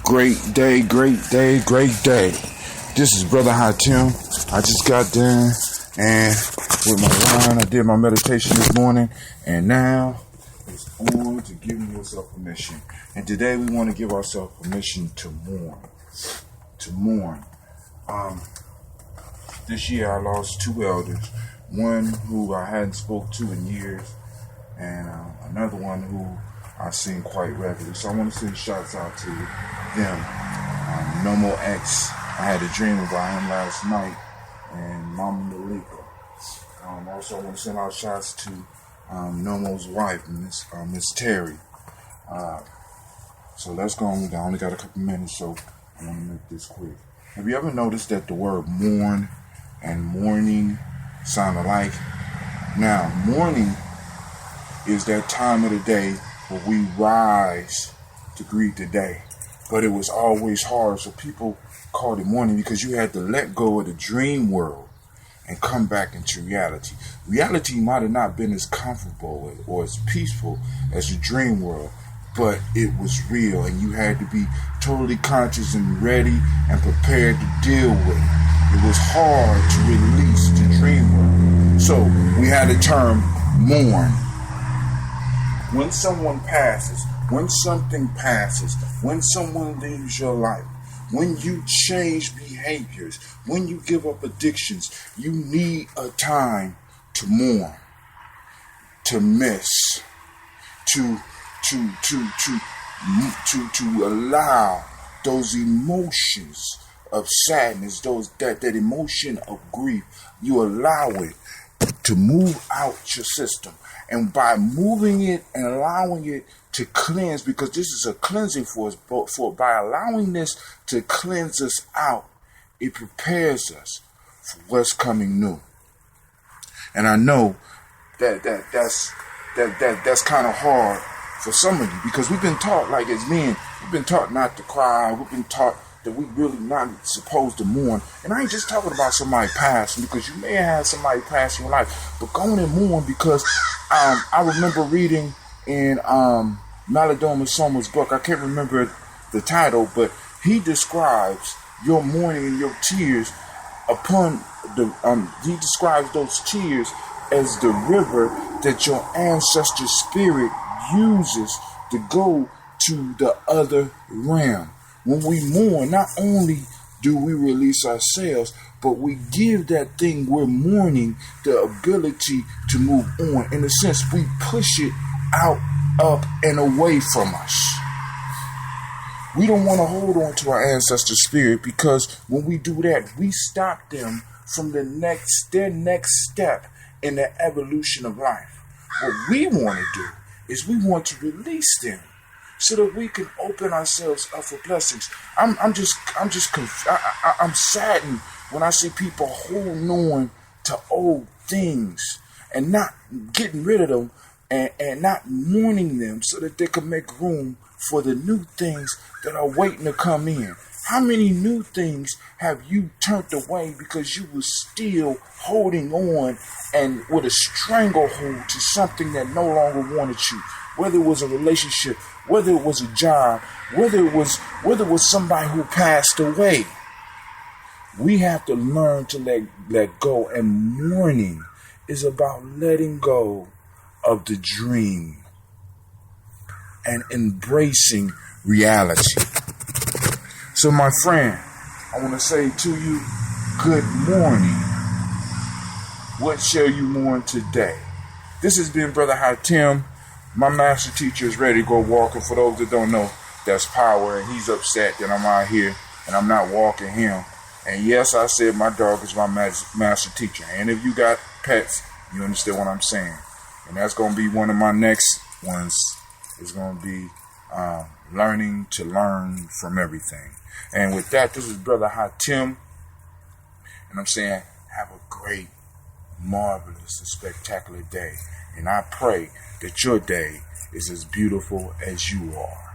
Great day, great day, great day. This is Brother Hatim. I just got done and with my wine, I did my meditation this morning, and now it's on to giving yourself permission. And today we want to give ourselves permission to mourn. To mourn. This year I lost two elders. One who I hadn't spoke to in years, and another one who I've seen quite regularly. So I want to send shouts out to them. Nomo X, I had a dream about him last night, and Mama Malika. Also, I want to send out shouts to Nomo's wife, Miss Terry. So let's go on. I only got a couple minutes, so I want to make this quick. Have you ever noticed that the word mourn and mourning sound alike? Now, morning is that time of the day where we rise to greet the day. But it was always hard, so people called it morning because you had to let go of the dream world and come back into reality. Reality might have not been as comfortable or as peaceful as the dream world, but it was real, and you had to be totally conscious and ready and prepared to deal with it. It was hard to release the dream world. So we had the term mourn. When someone passes, when something passes, when someone leaves your life, when you change behaviors, when you give up addictions, you need a time to mourn, to miss, to allow those emotions of sadness, that emotion of grief, you allow it to move out your system. And by moving it and allowing it to cleanse, because this is a cleansing for us, but by allowing this to cleanse us out, it prepares us for what's coming new. And I know that's kind of hard for some of you, because we've been taught, like as men, we've been taught not to cry. We've been taught that we really not supposed to mourn. And I ain't just talking about somebody passing, because you may have had somebody pass in your life, but go and mourn, because I remember reading in Malidoma Soma's book, I can't remember the title, but he describes your mourning and your tears upon he describes those tears as the river that your ancestor spirit uses to go to the other realm. When we mourn, not only do we release ourselves, but we give that thing we're mourning the ability to move on. In a sense, we push it out, up, and away from us. We don't want to hold on to our ancestor spirit, because when we do that, we stop them from their next step in the evolution of life. What we want to do is we want to release them, so that we can open ourselves up for blessings. I'm saddened when I see people holding on to old things and not getting rid of them and not mourning them, so that they can make room for the new things that are waiting to come in. How many new things have you turned away because you were still holding on and with a stranglehold to something that no longer wanted you? Whether it was a relationship, whether it was a job, whether it was somebody who passed away. We have to learn to let go, and mourning is about letting go of the dream and embracing reality. So my friend, I want to say to you, good morning. What shall you mourn today? This has been Brother Hatim. My master teacher is ready to go walking. For those that don't know, that's power, and he's upset that I'm out here and I'm not walking him. And yes, I said my dog is my master teacher. And if you got pets, you understand what I'm saying. And that's going to be one of my next ones. It's going to be learning to learn from everything. And with that, this is Brother Hatim. And I'm saying, have a great, marvelous, and spectacular day. And I pray that your day is as beautiful as you are.